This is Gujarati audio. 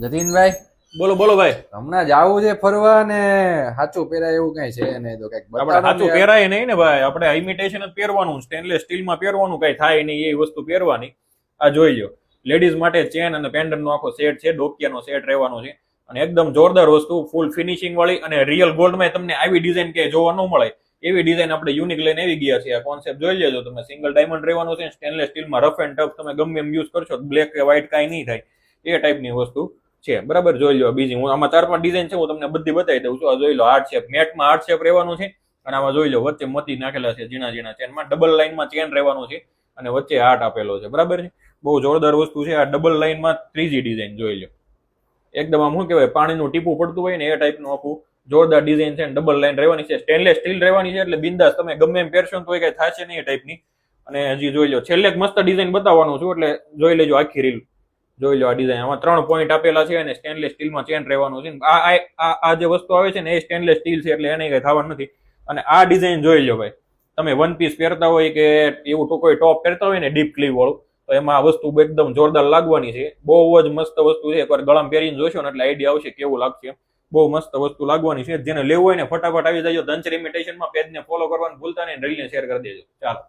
જતીનભાઈ, બોલો બોલો ભાઈ. હમણાં જાવું છે ફરવા ને સાચું પહેરાય એવું કઈ છે નહીં તો કઈક આપણે બતાવો ને સાચું યાર. પહેરાય નહીં ને ભાઈ, આપણે ઇમિટેશન જ પહેરવાનું, સ્ટેનલેસ સ્ટીલમાં પહેરવાનું, કઈ થાય નહીં એ વસ્તુ પહેરવાની. આ જોઈ લો, લેડીઝ માટે ચેન અને પેન્ડન્ટ નો આખો સેટ છે, ડોકિયાનો સેટ રહેવાનો છે અને એકદમ જોરદાર વસ્તુ, ફૂલ ફિનિશિંગ વાળી અને રિયલ ગોલ્ડમાં તમને આવી ડિઝાઇન કે જોવા ન મળે એવી ડિઝાઇન આપણે યુનિક લઈને આવી ગયા છે. આ કોન્સેપ્ટ જોઈ લેજો તમે. સિંગલ ડાયમંડ રહેવાનું છે, સ્ટેનલેસ સ્ટીલમાં રફ એન્ડ ટફ તમે ગમે એમ યુઝ કરશો, બ્લેક કે વ્હાઇટ કાંઈ નહીં થાય એ ટાઈપની વસ્તુ છે. બરાબર, જોઈ લો. બીજી હું આમાં 4-5 ડિઝાઇન છે, હું તમને બધી બતાવી દઉં છું. આ જોઈ લો, હાર્ટ શેપ, મેટમાં હાર્ટ શેપ રહેવાનું છે અને આમાં જોઈ લો વચ્ચે મોતી નાખેલા છે ઝીણા ઝીણા ચેનમાં, ડબલ લાઇનમાં ચેન રહેવાનું છે અને વચ્ચે હાર્ટ આપેલો છે. બરાબર છે, બહુ જોરદાર વસ્તુ છે. આ ડબલ લાઇનમાં ત્રીજી ડિઝાઇન જોઈ લો, એકદમ આમ શું કહેવાય, પાણીનું ટીપું પડતું હોય ને એ ટાઈપનું આખું જોરદાર ડિઝાઇન છે. ડબલ લાઇન રહેવાની છે, સ્ટેનલેસ સ્ટીલ રહેવાની છે, એટલે બિંદાસ તમે ગમે એમ પહેરશો તો કઈ થશે નહીં એ ટાઈપની. અને હજી જોઈ લો, છેલ્લે એક મસ્ત ડિઝાઇન બતાવવાનું છું, એટલે જોઈ લેજો આખી રીલ. જોઈ લો આ ડિઝાઇન, આમાં 3 પોઈન્ટ આપેલા છે અને સ્ટેનલેસ સ્ટીલમાં ચેન રહેવાનું છે. આ જે વસ્તુ આવે છે ને એ સ્ટેનલેસ સ્ટીલ છે, એટલે એને કઈ થવાનું નથી. અને આ ડિઝાઇન જોઈ લો ભાઈ, તમે વન પીસ પહેરતા હોય કે એવું તો કોઈ ટોપ પહેરતા હોય ને ડીપ ક્લીવ વાળું, તો એમાં આ વસ્તુ એકદમ જોરદાર લાગવાની છે. બહુ જ મસ્ત વસ્તુ છે. એકવાર ગળામાં પહેરીને જોશો ને એટલે આઈડિયા આવશે કેવું લાગશે. બહુ મસ્ત વસ્તુ લાગવાની છે. જેને લેવું હોય ને ફટાફટ આવી જાય. ધનચર ઇમિટેશનમાં પેજને ફોલો કરવાનું ભૂલતા નહીં, રીલને શેર કરી દેજો. ચાલો.